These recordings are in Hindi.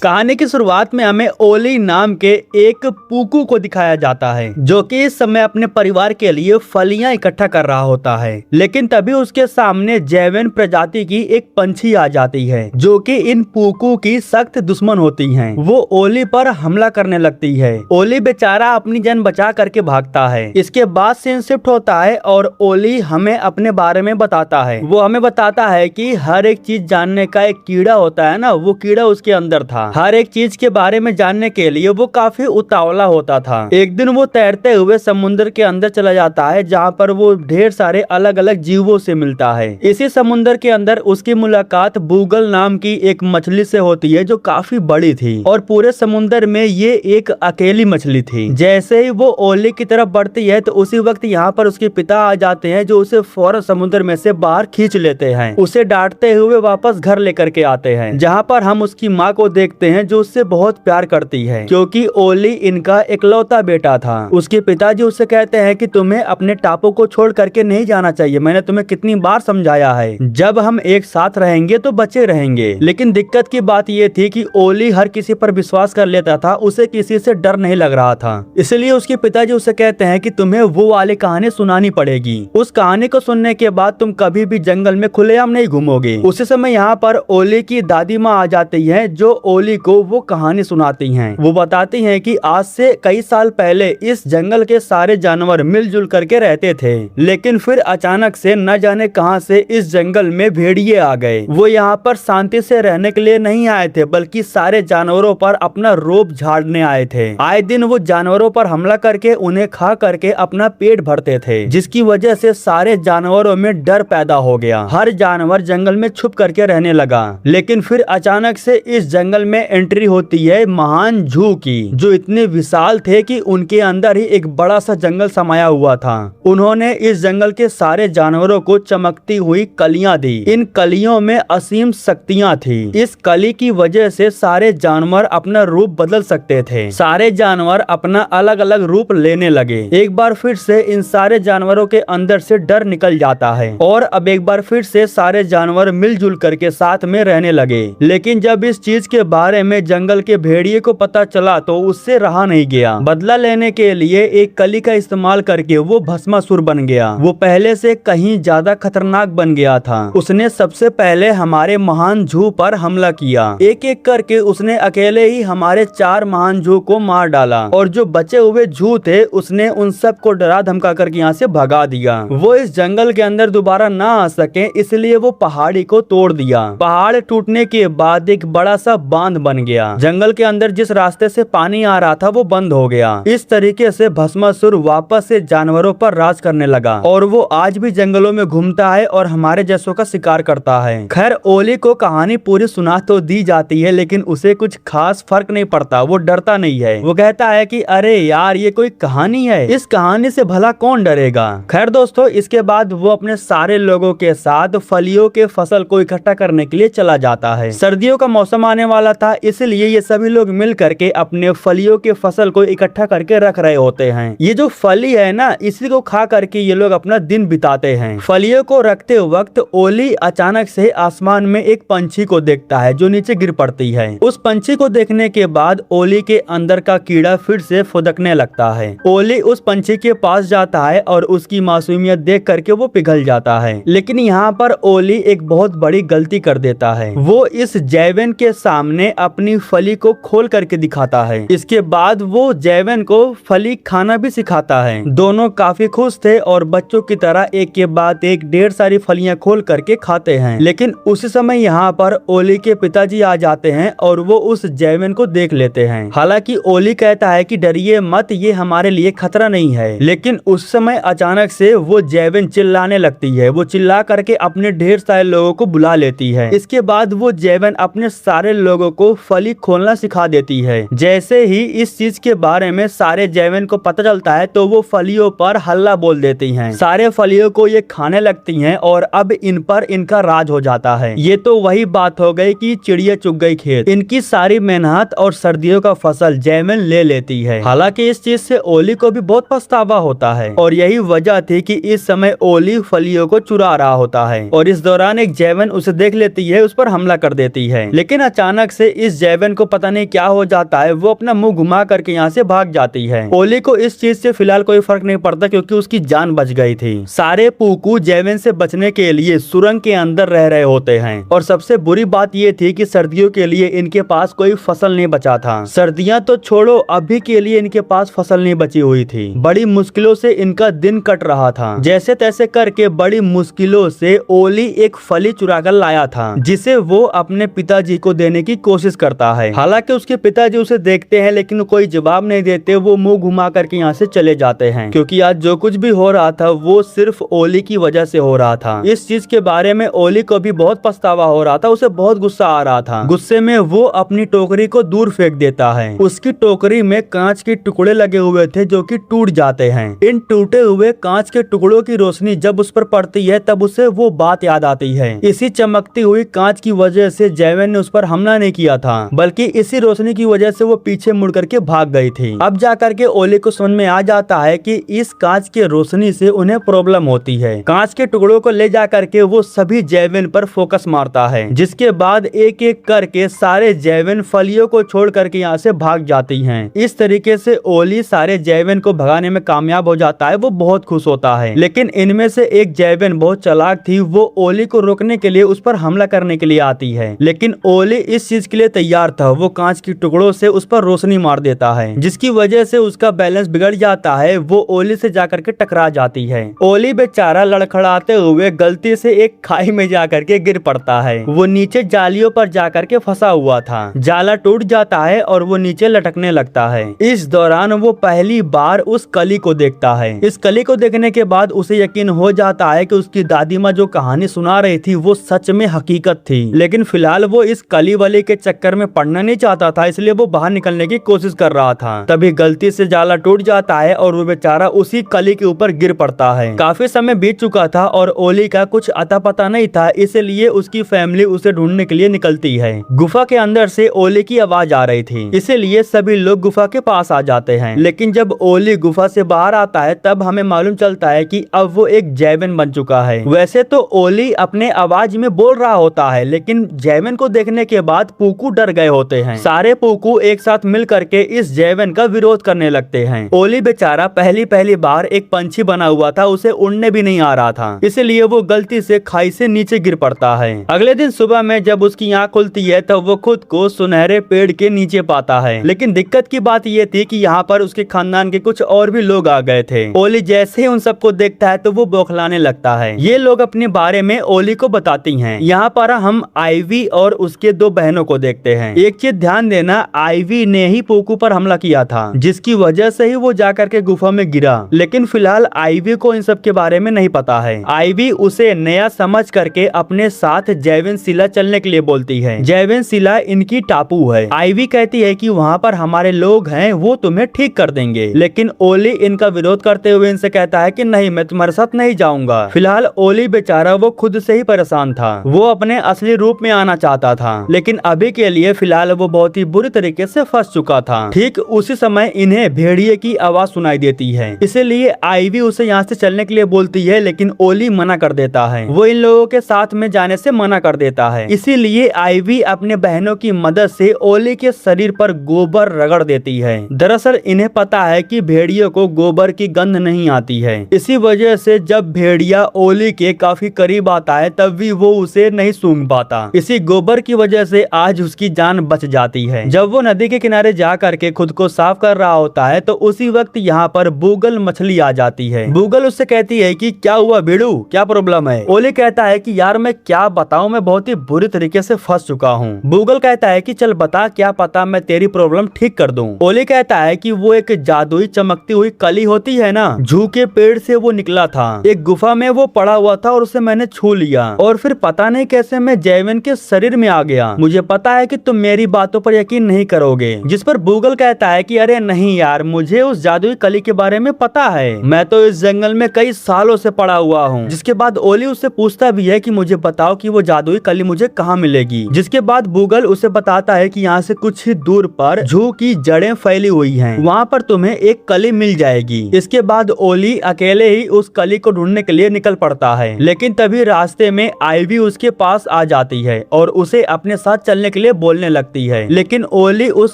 कहानी की शुरुआत में हमें ओली नाम के एक पूकू को दिखाया जाता है, जो कि इस समय अपने परिवार के लिए फलियां इकट्ठा कर रहा होता है। लेकिन तभी उसके सामने जैवेन प्रजाति की एक पंछी आ जाती है, जो कि इन पूकू की सख्त दुश्मन होती है। वो ओली पर हमला करने लगती है। ओली बेचारा अपनी जान बचा करके भागता है। इसके बाद सीन शिफ्ट होता है और ओली हमें अपने बारे में बताता है। वो हमें बताता है कि हर एक चीज जानने का एक कीड़ा होता है ना, वो कीड़ा उसके अंदर था। हर एक चीज के बारे में जानने के लिए वो काफी उतावला होता था। एक दिन वो तैरते हुए समुद्र के अंदर चला जाता है, जहाँ पर वो ढेर सारे अलग अलग जीवों से मिलता है। इसी समुद्र के अंदर उसकी मुलाकात बूगल नाम की एक मछली से होती है, जो काफी बड़ी थी और पूरे समुद्र में ये एक अकेली मछली थी। जैसे ही वो ओली की तरफ बढ़ती है तो उसी वक्त यहाँ पर उसके पिता आ जाते हैं, जो उसे फौरन समुद्र में से बाहर खींच लेते हैं। उसे डांटते हुए वापस घर लेकर के आते हैं, जहाँ पर हम उसकी माँ को देखते हैं, जो उससे बहुत प्यार करती है, क्योंकि ओली इनका इकलौता बेटा था। उसके पिताजी उससे कहते हैं कि तुम्हें अपने टापू को छोड़ करके नहीं जाना चाहिए। मैंने तुम्हें कितनी बार समझाया है, जब हम एक साथ रहेंगे तो बचे रहेंगे। लेकिन दिक्कत की बात यह थी कि ओली हर किसी पर विश्वास कर लेता था, उसे किसी से डर नहीं लग रहा था। इसलिए उसके पिताजी उसे कहते हैं कि तुम्हें वो वाली कहानी सुनानी पड़ेगी। उस कहानी को सुनने के बाद तुम कभी भी जंगल में खुलेआम नहीं घूमोगे। उसी समय यहाँ पर ओली की दादी माँ आ जाती है, जो ओली को वो कहानी सुनाती हैं। वो बताती हैं कि आज से कई साल पहले इस जंगल के सारे जानवर मिलजुल करके रहते थे, लेकिन फिर अचानक से न जाने कहां से इस जंगल में भेड़िए आ गए। वो यहाँ पर शांति से रहने के लिए नहीं आए थे, बल्कि सारे जानवरों पर अपना रोब झाड़ने आए थे। आए दिन वो जानवरों पर हमला करके उन्हें खा करके अपना पेट भरते थे, जिसकी वजह से सारे जानवरों में डर पैदा हो गया। हर जानवर जंगल में छुप करके रहने लगा। लेकिन फिर अचानक से इस जंगल में एंट्री होती है महान जू की, जो इतने विशाल थे कि उनके अंदर ही एक बड़ा सा जंगल समाया हुआ था। उन्होंने इस जंगल के सारे जानवरों को चमकती हुई कलियां दी। इन कलियों में असीम शक्तियां थी। इस कली की वजह से सारे जानवर अपना रूप बदल सकते थे। सारे जानवर अपना अलग अलग रूप लेने लगे। एक बार फिर से इन सारे जानवरों के अंदर से डर निकल जाता है और अब एक बार फिर से सारे जानवर मिलजुल करके साथ में रहने लगे। लेकिन जब इस चीज के बारे में जंगल के भेड़िए को पता चला तो उससे रहा नहीं गया। बदला लेने के लिए एक कली का इस्तेमाल करके वो भस्मासुर बन गया। वो पहले से कहीं ज्यादा खतरनाक बन गया था। उसने सबसे पहले हमारे महान जू पर हमला किया। एक एक करके उसने अकेले ही हमारे 4 महान जू को मार डाला और जो बचे हुए जू थे उसने उन सब को डरा धमका करके यहाँ से भगा दिया। वो इस जंगल के अंदर दोबारा ना आ सके, इसलिए वो पहाड़ी को तोड़ दिया। पहाड़ टूटने के बाद एक बड़ा सा बांध बन गया। जंगल के अंदर जिस रास्ते से पानी आ रहा था वो बंद हो गया। इस तरीके से भस्मासुर वापस से जानवरों पर राज करने लगा और वो आज भी जंगलों में घूमता है और हमारे जैसों का शिकार करता है। खैर, ओली को कहानी पूरी सुना तो दी जाती है, लेकिन उसे कुछ खास फर्क नहीं पड़ता। वो डरता नहीं है। वो कहता है कि अरे यार, ये कोई कहानी है, इस कहानी से भला कौन डरेगा। खैर दोस्तों, इसके बाद वो अपने सारे लोगों के साथ फलियों के फसल को इकट्ठा करने के लिए चला जाता है। सर्दियों का मौसम आने वाला था, इसलिए ये सभी लोग मिल करके अपने फलियों के फसल को इकट्ठा करके रख रहे होते हैं। ये जो फली है ना, इसी को खा करके ये लोग अपना दिन बिताते हैं। फलियों को रखते वक्त ओली अचानक से आसमान में एक पंछी को देखता है, जो नीचे गिर पड़ती है। उस पंछी को देखने के बाद ओली के अंदर का कीड़ा फिर से फुदकने लगता है। ओली उस पंछी के पास जाता है और उसकी मासूमियत देख करके वो पिघल जाता है। लेकिन यहाँ पर ओली एक बहुत बड़ी गलती कर देता है। वो इस जैवेन के सामने अपनी फली को खोल करके दिखाता है। इसके बाद वो जैवेन को फली खाना भी सिखाता है। दोनों काफी खुश थे और बच्चों की तरह एक के बाद एक ढेर सारी फलियां खोल करके खाते हैं। लेकिन उसी समय यहाँ पर ओली के पिताजी आ जाते हैं और वो उस जैवेन को देख लेते हैं। हालांकि ओली कहता है कि डरिए मत, ये हमारे लिए खतरा नहीं है। लेकिन उस समय अचानक से वो जैवेन चिल्लाने लगती है। वो चिल्ला करके अपने ढेर सारे लोगों को बुला लेती है। इसके बाद वो जैवेन अपने सारे लोगों को फली खोलना सिखा देती है। जैसे ही इस चीज के बारे में सारे जैवन को पता चलता है तो वो फलियों पर हल्ला बोल देती हैं। सारे फलियों को ये खाने लगती हैं और अब इन पर इनका राज हो जाता है। ये तो वही बात हो गई कि चिड़िया चुग गई खेत। इनकी सारी मेहनत और सर्दियों का फसल जैवन ले लेती है। हालांकि इस चीज से ओली को भी बहुत पछतावा होता है और यही वजह थी कि इस समय ओली फलियों को चुरा रहा होता है और इस दौरान एक जैवन उसे देख लेती है, उस पर हमला कर देती है। लेकिन अचानक से इस जैवन को पता नहीं क्या हो जाता है, वो अपना मुंह घुमा करके यहाँ से भाग जाती है। ओली को इस चीज से फिलहाल कोई फर्क नहीं पड़ता क्योंकि उसकी जान बच गई थी। सारे पूकू जैवन से बचने के लिए सुरंग के अंदर रह रहे होते हैं और सबसे बुरी बात ये थी कि सर्दियों के लिए इनके पास कोई फसल नहीं बचा था। सर्दियां तो छोड़ो, अभी के लिए इनके पास फसल नहीं बची हुई थी। बड़ी मुश्किलों से इनका दिन कट रहा था। जैसे तैसे करके बड़ी मुश्किलों से ओली एक फली चुरा कर लाया था जिसे वो अपने पिताजी को देने की कोशिश करता है। हालांकि उसके पिताजी उसे देखते हैं लेकिन कोई जवाब नहीं देते। वो मुंह घुमा करके यहाँ से चले जाते हैं क्योंकि आज जो कुछ भी हो रहा था वो सिर्फ ओली की वजह से हो रहा था। इस चीज के बारे में ओली को भी बहुत पछतावा हो रहा था। उसे बहुत गुस्सा आ रहा था। गुस्से में वो अपनी टोकरी को दूर फेंक देता है। उसकी टोकरी में कांच के टुकड़े लगे हुए थे जो कि टूट जाते हैं। इन टूटे हुए कांच के टुकड़ों की रोशनी जब उस पर पड़ती है तब उसे वो बात याद आती है। इसी चमकती हुई कांच की वजह से जैवन ने उस पर हमला नहीं किया था, बल्कि इसी रोशनी की वजह से वो पीछे मुड़ करके भाग गई थी। अब जाकर के ओली को समझ में आ जाता है कि इस कांच के रोशनी से उन्हें प्रॉब्लम होती है। कांच के टुकड़ों को ले जा करके वो सभी जैवन पर फोकस मारता है, जिसके बाद एक एक करके सारे जैवन फलियों को छोड़ करके यहाँ से भाग जाती हैं। इस तरीके से ओली सारे जैवन को भगाने में कामयाब हो जाता है। वो बहुत खुश होता है। लेकिन इनमें से एक जैवन बहुत चालाक थी। वो ओली को रोकने के लिए उस पर हमला करने के लिए आती है, लेकिन ओली इस चीज के लिए तैयार था। वो कांच की टुकड़ों से उस पर रोशनी मार देता है, जिसकी वजह से उसका बैलेंस बिगड़ जाता है। वो ओली से जाकर के टकरा जाती है। ओली बेचारा लड़खड़ाते हुए गलती से एक खाई में जाकर के गिर पड़ता है। वो नीचे जालियों पर जाकर के फंसा हुआ था। जाला टूट जाता है और वो नीचे लटकने लगता है। इस दौरान वो पहली बार उस कली को देखता है। इस कली को देखने के बाद उसे यकीन हो जाता है कि उसकी दादी माँ जो कहानी सुना रही थी वो सच में हकीकत थी। लेकिन फिलहाल वो इस कली वाली के चक्कर में पड़ना नहीं चाहता था, इसलिए वो बाहर निकलने की कोशिश कर रहा था। तभी गलती से जाला टूट जाता है और वो बेचारा उसी कली के ऊपर गिर पड़ता है। काफी समय बीत चुका था और ओली का कुछ अता पता नहीं था, इसलिए उसकी फैमिली उसे ढूंढने के लिए निकलती है। गुफा के अंदर से ओली की आवाज आ रही थी, इसीलिए सभी लोग गुफा के पास आ जाते हैं। लेकिन जब ओली गुफा से बाहर आता है तब हमें मालूम चलता है कि अब वो एक जैवन बन चुका है। वैसे तो ओली अपने आवाज में बोल रहा होता है, लेकिन जैवन को देखने के बाद पूकू डर गए होते हैं। सारे पूकू एक साथ मिल करके इस जैवन का विरोध करने लगते हैं। ओली बेचारा पहली बार एक पंछी बना हुआ था, उसे उड़ने भी नहीं आ रहा था, इसलिए वो गलती से खाई से नीचे गिर पड़ता है। अगले दिन सुबह में जब उसकी आँख खुलती है तब वो खुद को सुनहरे पेड़ के नीचे पाता है। लेकिन दिक्कत की बात ये थी कि यहाँ पर उसके खानदान के कुछ और भी लोग आ गए थे। ओली जैसे ही उन सबको देखता है तो वो बौखलाने लगता है। ये लोग अपने बारे में ओली को बताती हैं। यहाँ पर हम आईवी और उसके दो बहनों को देखते हैं। एक चीज ध्यान देना, आईवी ने ही पूकू पर हमला किया था, जिसकी वजह से ही वो जाकर के गुफा में गिरा। लेकिन फिलहाल आईवी को इन सब के बारे में नहीं पता है। आईवी उसे नया समझ करके अपने साथ जैवन शिला चलने के लिए बोलती है। जैवन शिला इनकी टापू है। आईवी कहती है कि वहाँ पर हमारे लोग हैं, वो तुम्हें ठीक कर देंगे। लेकिन ओली इनका विरोध करते हुए इनसे कहता है कि नहीं, मैं तुम्हारे साथ नहीं जाऊंगा। फिलहाल ओली बेचारा वो खुद से ही परेशान था। वो अपने असली रूप में आना चाहता था, लेकिन अभी के लिए फिलहाल वो बहुत ही बुरी तरीके से फंस चुका था। ठीक उसी समय इन्हें भेड़िए की आवाज सुनाई देती है, इसलिए आईवी उसे यहाँ से चलने के लिए बोलती है, लेकिन ओली मना कर देता है। वो इन लोगों के साथ में जाने से मना कर देता है। इसीलिए आईवी अपने बहनों की मदद से ओली के शरीर पर गोबर रगड़ देती है। दरअसल इन्हें पता है कि भेड़ियों को गोबर की गंध नहीं आती है। इसी वजह से जब भेड़िया ओली के काफी करीब आता है तब भी वो उसे नहीं सूंघ पाता। इसी गोबर की वजह से आज उसकी जान बच जाती है। जब वो नदी के किनारे जा करके खुद को साफ कर रहा होता है तो उसी वक्त यहाँ पर बूगल मछली आ जाती है। बूगल उससे कहती है कि क्या हुआ भिड़ू, क्या प्रॉब्लम है? ओली कहता है कि यार मैं क्या बताऊं, मैं बहुत ही बुरी तरीके से फंस चुका हूँ। बूगल कहता है कि चल बता, क्या पता मैं तेरी प्रॉब्लम ठीक कर दूं। ओली कहता है कि वो एक जादुई चमकती हुई कली होती है ना, जू के पेड़ से वो निकला था। एक गुफा में वो पड़ा हुआ था और उसे मैंने छू लिया और फिर पता नहीं कैसे मैं जैवन के शरीर में आ गया। मुझे पता पता है कि तुम मेरी बातों पर यकीन नहीं करोगे। जिस पर बूगल कहता है कि अरे नहीं यार, मुझे उस जादुई कली के बारे में पता है, मैं तो इस जंगल में कई सालों से पड़ा हुआ हूँ। जिसके बाद ओली उससे पूछता भी है कि मुझे बताओ कि वो जादुई कली मुझे कहाँ मिलेगी। जिसके बाद बूगल उसे बताता है कि यहाँ से कुछ ही दूर पर जू की जड़ें फैली हुई हैं, वहाँ पर तुम्हें एक कली मिल जाएगी। इसके बाद ओली अकेले ही उस कली को ढूंढने के लिए निकल पड़ता है, लेकिन तभी रास्ते में आइवी उसके पास आ जाती है और उसे अपने साथ चलने के लिए बोलने लगती है। लेकिन ओली उस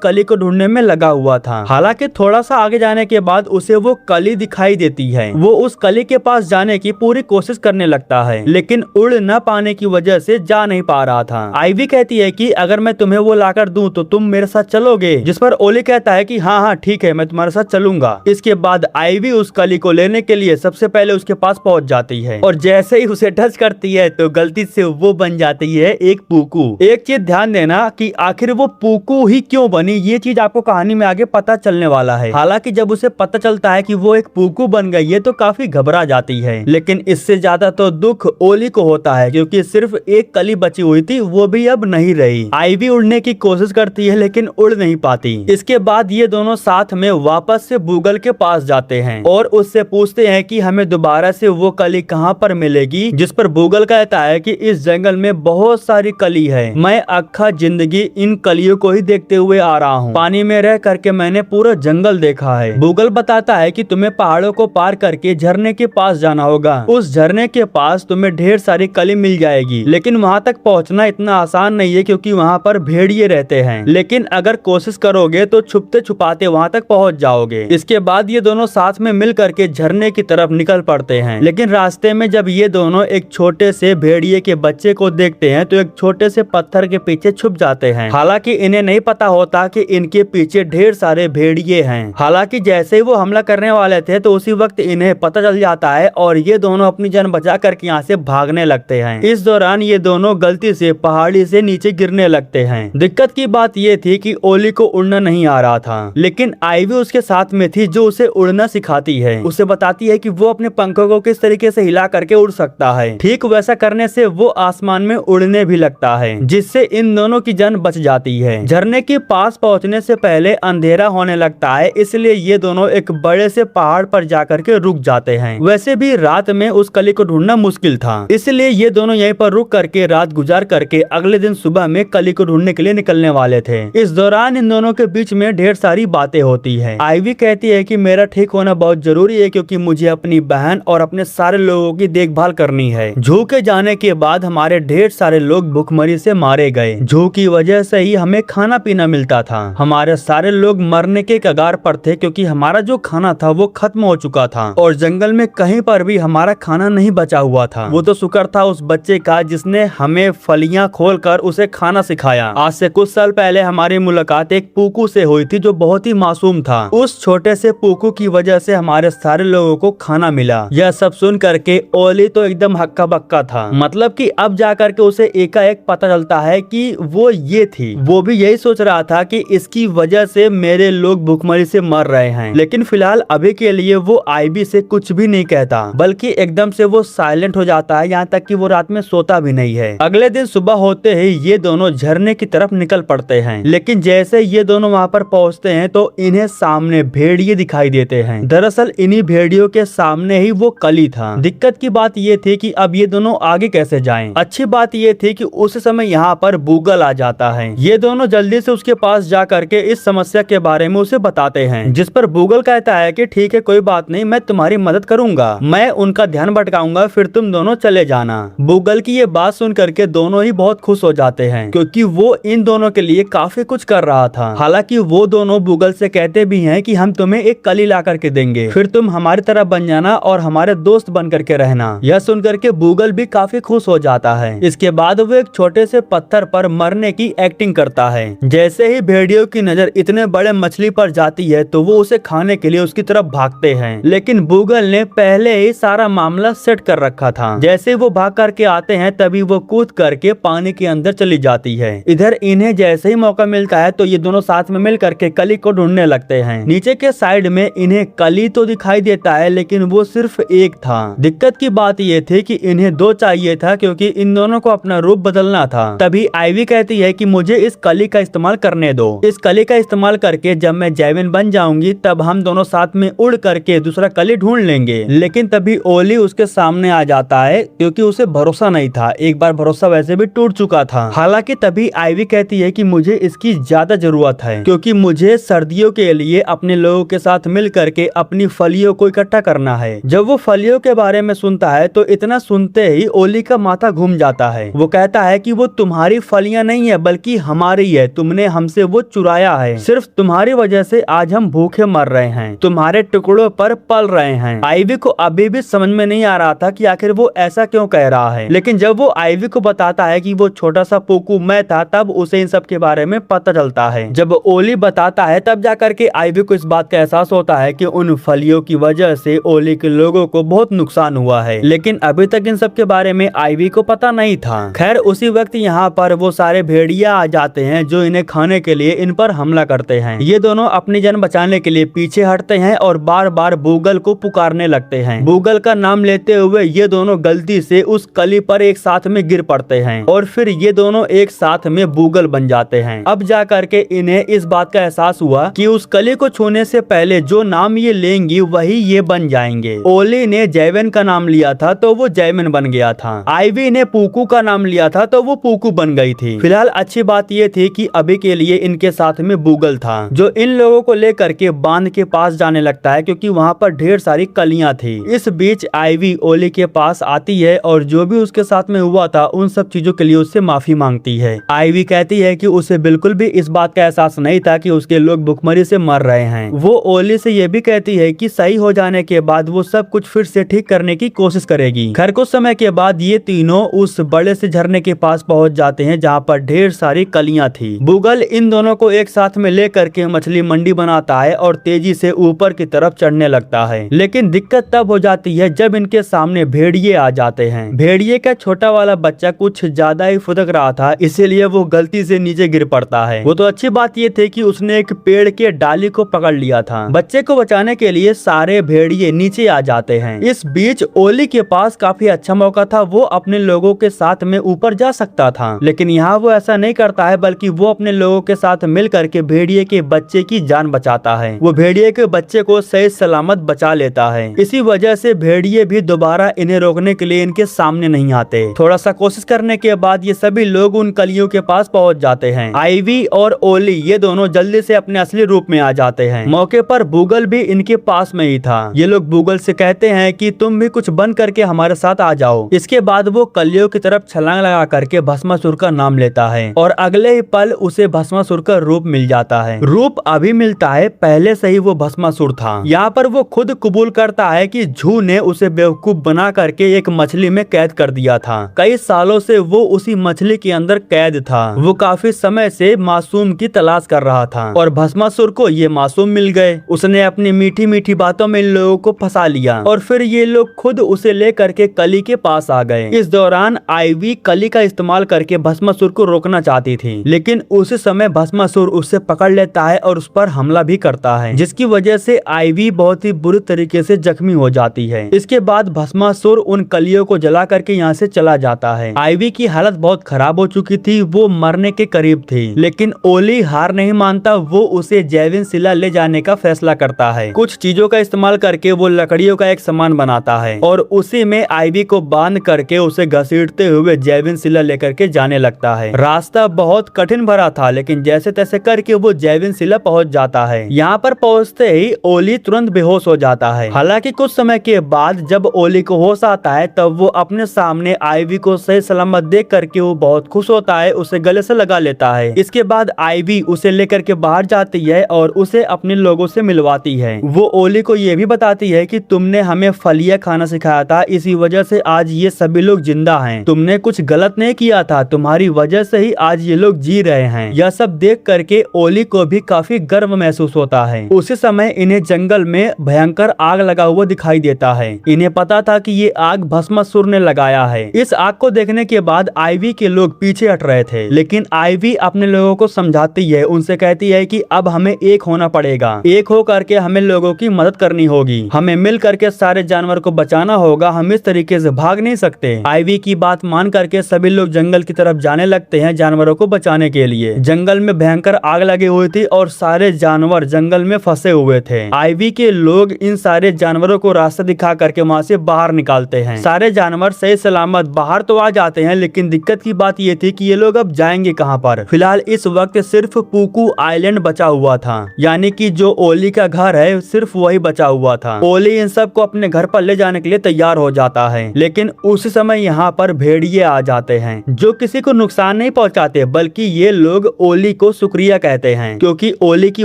कली को ढूंढने में लगा हुआ था। हालांकि थोड़ा सा आगे जाने के बाद उसे वो कली दिखाई देती है। वो उस कली के पास जाने की पूरी कोशिश करने लगता है, लेकिन उड़ न पाने की वजह से जा नहीं पा रहा था। आइवी कहती है कि अगर मैं तुम्हें वो लाकर दूं तो तुम मेरे साथ चलोगे। जिस पर ओली कहता है कि हाँ हाँ ठीक है, मैं तुम्हारे साथ चलूंगा। इसके बाद आइवी उस कली को लेने के लिए सबसे पहले उसके पास पहुंच जाती है और जैसे ही उसे टच करती है तो गलती से वो बन जाती है एक पूकू। एक चीज ध्यान देना कि आखिर वो पूकू ही क्यों बनी, ये चीज आपको कहानी में आगे पता चलने वाला है। हालांकि जब उसे पता चलता है कि वो एक पूकू बन गई है तो काफी घबरा जाती है, लेकिन इससे ज्यादा तो दुख ओली को होता है क्योंकि सिर्फ एक कली बची हुई थी, वो भी अब नहीं रही। आइवी उड़ने की कोशिश करती है लेकिन उड़ नहीं पाती। इसके बाद ये दोनों साथ में वापस से बूगल के पास जाते हैं और उससे पूछते हैं कि हमें दोबारा से वो कली कहाँ पर मिलेगी। जिस पर बूगल कहता है कि इस जंगल में बहुत सारी कली है, मैं अक्खा जिंदगी इन कलियों को ही देखते हुए आ रहा हूँ। पानी में रह करके मैंने पूरा जंगल देखा है। बूगल बताता है कि तुम्हें पहाड़ों को पार करके झरने के पास जाना होगा। उस झरने के पास तुम्हें ढेर सारी कली मिल जाएगी, लेकिन वहाँ तक पहुँचना इतना आसान नहीं है क्योंकि वहाँ पर भेड़िए रहते हैं। लेकिन अगर कोशिश करोगे तो छुपते छुपाते वहाँ तक पहुँच जाओगे। इसके बाद ये दोनों साथ में मिल करके झरने की तरफ निकल पड़ते हैं, लेकिन रास्ते में जब ये दोनों एक छोटे से भेड़िए के बच्चे को देखते हैं तो एक छोटे से पत्थर के पीछे छुप जाते हैं। हालांकि इन्हें नहीं पता होता कि इनके पीछे ढेर सारे भेड़िए हैं। हालांकि जैसे ही वो हमला करने वाले थे तो उसी वक्त इन्हें पता चल जाता है और ये दोनों अपनी जान बचा करके यहाँ से भागने लगते हैं। इस दौरान ये दोनों गलती से पहाड़ी से नीचे गिरने लगते हैं। दिक्कत की बात ये थी कि ओली को उड़ना नहीं आ रहा था, लेकिन आइवी उसके साथ में थी जो उसे उड़ना सिखाती है। उसे बताती है कि वो अपने पंखों को किस तरीके से हिला करके उड़ सकता है। ठीक वैसा करने से वो आसमान में उड़ने भी लगता है, जिससे इन दोनों की जान बच जाती है। झरने के पास पहुंचने से पहले अंधेरा होने लगता है, इसलिए ये दोनों एक बड़े से पहाड़ पर जाकर के रुक जाते हैं। वैसे भी रात में उस कली को ढूंढना मुश्किल था, इसलिए ये दोनों यहीं पर रुक करके रात गुजार करके अगले दिन सुबह में कली को ढूंढने के लिए निकलने वाले थे। इस दौरान इन दोनों के बीच में ढेर सारी बातें होती है। आइवी कहती है कि मेरा ठीक होना बहुत जरूरी है क्योंकि मुझे अपनी बहन और अपने सारे लोगों की देखभाल करनी है। जू के जाने के बाद हमारे ढेर सारे लोग भूखमरी से मारे गए। जू की वजह से ही हमें खाना पीना मिलता था। हमारे सारे लोग मरने के कगार पर थे क्योंकि हमारा जो खाना था वो खत्म हो चुका था और जंगल में कहीं पर भी हमारा खाना नहीं बचा हुआ था। वो तो शुक्र था उस बच्चे का जिसने हमें फलियां खोलकर उसे खाना सिखाया। आज से कुछ साल पहले हमारी मुलाकात एक पूकू से हुई थी जो बहुत ही मासूम था। उस छोटे से पूकू की वजह से हमारे सारे लोगों को खाना मिला। यह सब सुन करके ओली तो एकदम हक्का बक्का था। मतलब कि अब जाकर के उसे एकाएक पता चलता है कि वो ये थी। वो भी यही सोच रहा था कि इसकी वजह से मेरे लोग भूखमरी से मर रहे हैं, लेकिन फिलहाल अभी के लिए वो आइवी से कुछ भी नहीं कहता, बल्कि एकदम से वो साइलेंट हो जाता है, यहाँ तक कि वो रात में सोता भी नहीं है। अगले दिन सुबह होते ही ये दोनों झरने की तरफ निकल पड़ते हैं, लेकिन जैसे ये दोनों वहाँ पर पहुँचते हैं तो इन्हें सामने भेड़िए दिखाई देते हैं। दरअसल इन्हीं भेड़ियों के सामने ही वो कली था। दिक्कत की बात ये थी कि अब ये दोनों आगे कैसे जाएं। अच्छी बात ये थी कि उस समय यहाँ पर बूगल आ जाता है। ये दोनों जल्दी से उसके पास जा करके इस समस्या के बारे में उसे बताते हैं, जिस पर बूगल कहता है कि ठीक है कोई बात नहीं, मैं तुम्हारी मदद करूंगा, मैं उनका ध्यान भटकाऊंगा, फिर तुम दोनों चले जाना। बूगल की ये बात सुन करके दोनों ही बहुत खुश हो जाते हैं क्योंकि वो इन दोनों के लिए काफी कुछ कर रहा था। हालांकि वो दोनों बूगल से कहते भी हैं कि हम तुम्हें एक कली ला करके देंगे, फिर तुम हमारी तरह बन जाना और हमारे दोस्त बन करके रहना। यह सुन करके बूगल भी काफी खुश हो जाता है। इसके बाद वो एक छोटे से पत्थर पर मरने की एक्टिंग करता है। जैसे ही भेड़ियों की नजर इतने बड़े मछली पर जाती है तो वो उसे खाने के लिए उसकी तरफ भागते हैं, लेकिन बूगल ने पहले ही सारा मामला सेट कर रखा था। जैसे वो भाग करके आते हैं तभी वो कूद करके पानी के अंदर चली जाती है। इधर इन्हें जैसे ही मौका मिलता है तो ये दोनों साथ में मिल करके कली को ढूंढने लगते हैं। नीचे के साइड में इन्हें कली तो दिखाई देता है, लेकिन वो सिर्फ एक था। दिक्कत की बात ये थी कि इन्हें दो चाहिए था क्योंकि इन दोनों को अपना रूप बदलना था। तभी आइवी कहती है कि मुझे इस कली का इस्तेमाल करने दो। इस कली का इस्तेमाल करके जब मैं जैविन बन जाऊंगी तब हम दोनों साथ में उड़ करके दूसरा कली ढूंढ लेंगे। लेकिन तभी ओली उसके सामने आ जाता है क्योंकि उसे भरोसा नहीं था, एक बार भरोसा वैसे भी टूट चुका था। हालांकि तभी आइवी कहती है कि मुझे इसकी ज्यादा जरूरत है क्योंकि मुझे सर्दियों के लिए अपने लोगों के साथ मिल करके अपनी फलियों को इकट्ठा करना है। जब वो फलियों के बारे में सुनता है तो इतना सुनते ही ओली का माथा घूम जाता है। वो कहता है कि वो तुम्हारी फलियां नहीं है बल्कि हमारी है, तुमने हमसे वो चुराया है, सिर्फ तुम्हारी वजह से आज हम भूखे मर रहे हैं, तुम्हारे टुकड़ों पर पल रहे हैं। आइवी को अभी भी समझ में नहीं आ रहा था कि आखिर वो ऐसा क्यों कह रहा है, लेकिन जब वो आइवी को बताता है कि वो छोटा सा पोकू मैं था तब उसे इन सब के बारे में पता चलता है। जब ओली बताता है तब जाकर के आइवी को इस बात का एहसास होता है कि उन फलियों की वजह से ओली के लोगों को बहुत नुकसान हुआ है, लेकिन अभी तक इन सब के बारे में आइवी को पता नहीं था। खैर उसी वक्त यहाँ पर वो सारे भेड़िया आ जाते हैं जो इन्हें खाने के लिए इन पर हमला करते हैं। ये दोनों अपनी जान बचाने के लिए पीछे हटते हैं और बार बार बूगल को पुकारने लगते हैं। बूगल का नाम लेते हुए ये दोनों गलती से उस कली पर एक साथ में गिर पड़ते हैं और फिर ये दोनों एक साथ में बूगल बन जाते हैं। अब जा करके इन्हें इस बात का एहसास हुआ कि उस कली को छूने से पहले जो नाम ये लेंगी वही ये बन जाएंगे। ओली ने जैविन का नाम लिया था तो वो जैविन बन गया था। आइवी ने पूकू का नाम लिया था तो वो पूकू बन गई थी। फिलहाल अच्छी बात ये थी कि अभी के लिए इनके साथ में बूगल था जो इन लोगों को लेकर के बांध के पास जाने लगता है क्योंकि वहाँ पर ढेर सारी कलियां थी। इस बीच आइवी ओली के पास आती है और जो भी उसके साथ में हुआ था उन सब चीजों के लिए उससे माफी मांगती है। आइवी कहती है कि उसे बिल्कुल भी इस बात का एहसास नहीं था कि उसके लोग भुखमरी से मर रहे हैं। वो ओली से ये भी कहती है कि सही हो जाने के बाद वो सब कुछ फिर से ठीक करने की कोशिश करेगी। खैर कुछ समय के बाद ये तीनों उस बड़े से झरने के पास पहुंच जाते हैं जहाँ पर ढेर सारी कलियां थी। बूगल इन दोनों को एक साथ में लेकर के मछली मंडी बनाता है और तेजी से ऊपर की तरफ चढ़ने लगता है। लेकिन दिक्कत तब हो जाती है जब इनके सामने भेड़िए आ जाते हैं। भेड़िए का छोटा वाला बच्चा कुछ ज्यादा ही फुदक रहा था, इसीलिए वो गलती से नीचे गिर पड़ता है। वो तो अच्छी बात ये थी कि उसने एक पेड़ के डाली को पकड़ लिया था। बच्चे को बचाने के लिए सारे भेड़िए नीचे आ जाते हैं। इस बीच ओली के पास काफी अच्छा मौका था, वो अपने लोगों के साथ में ऊपर जा सकता था, लेकिन यहाँ वो ऐसा नहीं करता है बल्कि वो अपने लोगों के साथ मिल करके भेड़िए के बच्चे की जान बचाता है। वो भेड़िए के बच्चे को सही सलामत बचा लेता है। इसी वजह से भेड़िए भी दोबारा इन्हें रोकने के लिए इनके सामने नहीं आते। थोड़ा सा कोशिश करने के बाद ये सभी लोग उन कलियों के पास पहुंच जाते हैं। आइवी और ओली ये दोनों जल्दी से अपने असली रूप में आ जाते हैं। मौके पर बूगल भी इनके पास में ही था। ये लोग बूगल से कहते हैं कि तुम भी कुछ बन करके हमारे साथ आ जाओ। इसके बाद वो कलियों की तरफ छलांग लगा करके भस्मासुर का नाम लेता है और अगले ही पल उसे भस्मासुर का रूप मिल जाता है। रूप अभी मिलता है, पहले से ही वो भस्मासुर था। यहाँ पर वो खुद कबूल करता है कि झू ने उसे बेवकूफ बना करके एक मछली में कैद कर दिया था। कई सालों से वो उसी मछली के अंदर कैद था। वो काफी समय से मासूम की तलाश कर रहा था और भस्मासुर को ये मासूम मिल गए। उसने अपनी मीठी मीठी बातों में इन लोगों को फंसा लिया और फिर ये लोग खुद उसे ले करके कली के पास आ गए। इस दौरान आइवी कली का इस्तेमाल करके भस्मासुर को रोकना चाहती थी, लेकिन उस समय भस्मासुर उससे पकड़ लेता है और उस पर हमला भी करता है, जिसकी वजह से आइवी बहुत ही बुरी तरीके से जख्मी हो जाती है। इसके बाद भस्मासुर उन कलियों को जला करके यहाँ से चला जाता है। आइवी की हालत बहुत खराब हो चुकी थी, वो मरने के करीब थी, लेकिन ओली हार नहीं मानता। वो उसे जैविन शिला ले जाने का फैसला करता है। कुछ चीजों का इस्तेमाल करके वो लकड़ियों का एक सामान बनाता है और उसी में आइवी को बांध करके उसे घसीटते हुए जैविन शिला लेकर के जाने लगता है। रास्ता बहुत कठिन भरा था, लेकिन जैसे तैसे करके वो जैविन शिला पहुंच जाता है। यहाँ पर पहुंचते ही ओली तुरंत बेहोश हो जाता है। हालांकि कुछ समय के बाद जब ओली को होश आता है तब वो अपने सामने आइवी को सही सलामत देख करके वो बहुत खुश होता है, उसे गले से लगा लेता है। इसके बाद आइवी उसे लेकर के बाहर जाती है और उसे अपने लोगों से मिलवाती है। वो ओली को ये भी बताती है कि तुमने हमें फलियां खाना सिखाया था, इसी वजह से आज ये सभी लोग जिंदा हैं। तुमने कुछ गलत नहीं किया था, तुम्हारी वजह से ही आज ये लोग जी रहे हैं। यह सब देख करके ओली को भी काफी गर्व महसूस होता है। उसी समय इन्हें जंगल में भयंकर आग लगा हुआ दिखाई देता है। इन्हें पता था कि ये आग भस्मासुर ने लगाया है। इस आग को देखने के बाद आइवी के लोग पीछे हट रहे थे, लेकिन आइवी अपने लोगों को समझाती है, उनसे कहती है कि अब हमें एक होना पड़ेगा, एक हो करके हमें लोगों की मदद करनी होगी, हमें मिल करके सारे जानवर को बचाना होगा, हम इस तरीके से भाग नहीं सकते। आइवी की बात मान करके सभी लोग जंगल की तरफ जाने लगते लगते हैं जानवरों को बचाने के लिए। जंगल में भयंकर आग लगी हुई थी और सारे जानवर जंगल में फंसे हुए थे। आईवी के लोग इन सारे जानवरों को रास्ता दिखा करके वहाँ से बाहर निकालते हैं। सारे जानवर सही सलामत बाहर तो आ जाते हैं, लेकिन दिक्कत की बात ये थी कि ये लोग अब जाएंगे कहाँ पर। फिलहाल इस वक्त सिर्फ पुकू आइलैंड बचा हुआ था, यानी कि जो ओली का घर है सिर्फ वही बचा हुआ था। ओली इन सबको अपने घर पर ले जाने के लिए तैयार हो जाता है, लेकिन उस समय यहाँ पर भेड़िए आ जाते हैं जो किसी को नुकसान नहीं पहुँचाते, बल्कि ये लोग ओली को शुक्रिया कहते हैं, क्योंकि ओली की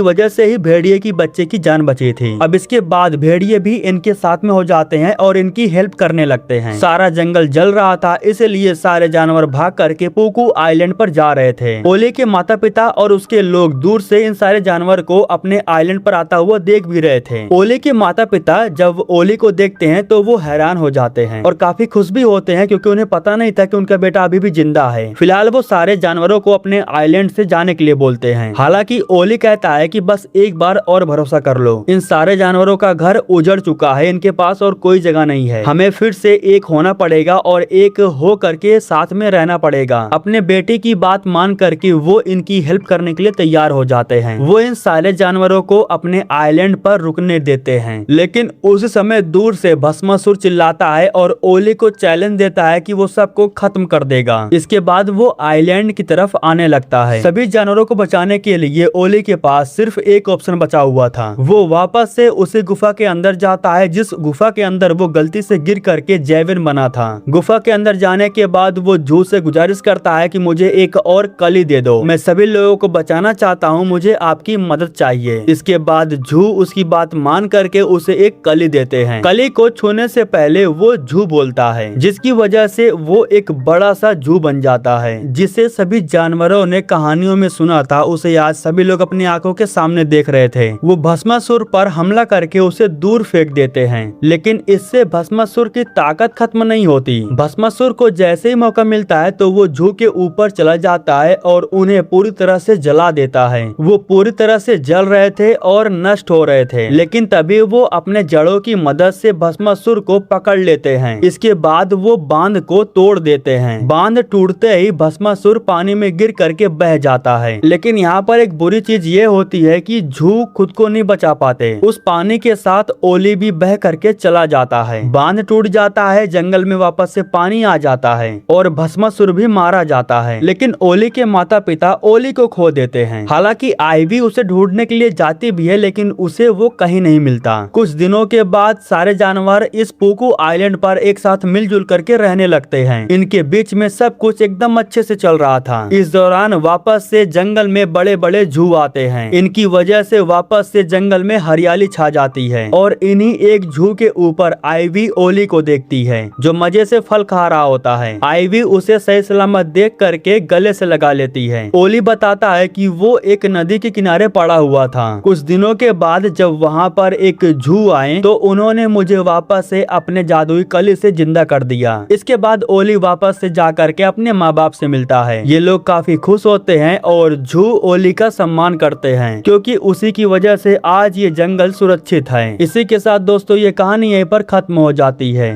वजह से ही भेड़िए की बच्चे की जान बची थी। अब इसके बाद भेड़िए भी इनके साथ में हो जाते हैं और इनकी हेल्प करने लगते हैं। सारा जंगल जल रहा था, इसलिए सारे जानवर भाग करके पुकू आइलैंड पर जा रहे थे। ओली के माता पिता और उसके लोग दूर से इन सारे जानवर को अपने आइलैंड पर आता हुआ देख भी रहे थे। ओली के माता पिता जब ओली को देखते हैं तो वो हैरान हो जाते हैं और काफी खुश भी होते हैं, क्योंकि उन्हें पता नहीं था कि उनका बेटा अभी भी जिंदा है। फिलहाल वो सारे जानवरों को अपने आइलैंड से जाने के लिए बोलते हैं। हालांकि ओली कहता है कि बस एक बार और भरोसा कर लो, इन सारे जानवरों का घर उजड़ चुका है, इनके पास और कोई जगह नहीं है, हमें फिर से एक होना पड़ेगा और एक हो करके साथ में रहना पड़ेगा। अपने बेटे की बात मान करके वो इनकी हेल्प करने के लिए तैयार हो जाते हैं। वो इन सारे जानवरों को अपने आइलैंड पर रुकने देते हैं, लेकिन उस समय दूर से भस्मासुर चिल्लाता है और ओली को चैलेंज देता है कि वो सबको खत्म कर देगा। इसके बाद वो आइलैंड की तरफ आने लगता है। सभी जानवरों को बचाने के लिए ओली के पास सिर्फ एक ऑप्शन बचा हुआ था। वो वापस से उसी गुफा के अंदर जाता है जिस गुफा के अंदर वो गलती से गिर करके जैविन बना था। गुफा के अंदर जाने के बाद वो जू से गुजारिश करता है कि मुझे एक और कली दे दो, मैं सभी लोगों को बचाना चाहता हूँ, मुझे आपकी मदद चाहिए। इसके बाद जू उसकी बात मान करके उसे एक कली देते हैं। कली को छूने से पहले वो जू बोलता है, जिसकी वजह से वो एक बड़ा सा जू बन जाता है, जिसे सभी जानवरों ने कहानियों में सुना था, उसे आज सभी लोग अपनी आंखों के सामने देख रहे थे। वो भस्मासुर पर हमला करके उसे दूर फेंक देते हैं, लेकिन इससे भस्मासुर की ताकत खत्म नहीं होती। भस्मासुर को जैसे ही मौका मिलता है तो वो जू के ऊपर चला जाता है और उन्हें पूरी तरह से जला देता है। वो पूरी तरह से जल रहे थे और नष्ट हो रहे थे, लेकिन तभी वो अपने जड़ों की मदद से भस्मासुर को पकड़ लेते हैं। इसके बाद वो बांध को तोड़ देते हैं। बांध टूटते ही भस्मासुर पानी में गिर करके बह जाता है, लेकिन यहाँ पर एक बुरी चीज ये होती है कि जू खुद को नहीं बचा पाते। उस पानी के साथ ओली भी बह करके चला जाता है। बांध टूट जाता है, जंगल में वापस से पानी आ जाता है और भस्मासुर भी मारा जाता है, लेकिन ओली के माता पिता ओली को खो देते हैं। हालांकि आईवी उसे ढूंढने के लिए जाती भी है, लेकिन उसे वो कहीं नहीं मिलता। कुछ दिनों के बाद सारे जानवर इस पुकू आइलैंड पर एक साथ मिलजुल करके रहने लगते हैं। इनके बीच में सब कुछ एकदम अच्छे से चल रहा था। इस दौरान वापस से जंगल में बड़े बड़े जू आते हैं। इनकी वजह से वापस से जंगल में हरियाली छा जाती है और इन्हीं एक जू के ऊपर आईवी ओली को देखती है, जो मजे से फल खा रहा होता है। आईवी उसे सही सलामत देख करके गले से लगा लेती है। ओली बताता है कि वो एक नदी के किनारे पड़ा हुआ था। कुछ दिनों के बाद जब वहाँ पर एक जू आए तो उन्होंने मुझे वापस से अपने जादुई कली से जिंदा कर दिया। इसके बाद ओली वापस से जा करके अपने माँ बाप से मिलता है। ये लोग काफी खुश होते हैं और जू ओली का सम्मान करते हैं, क्योंकि उसी की वजह से आज ये जंगल सुरक्षित है। इसी के साथ दोस्तों ये कहानी यहीं पर खत्म हो जाती है।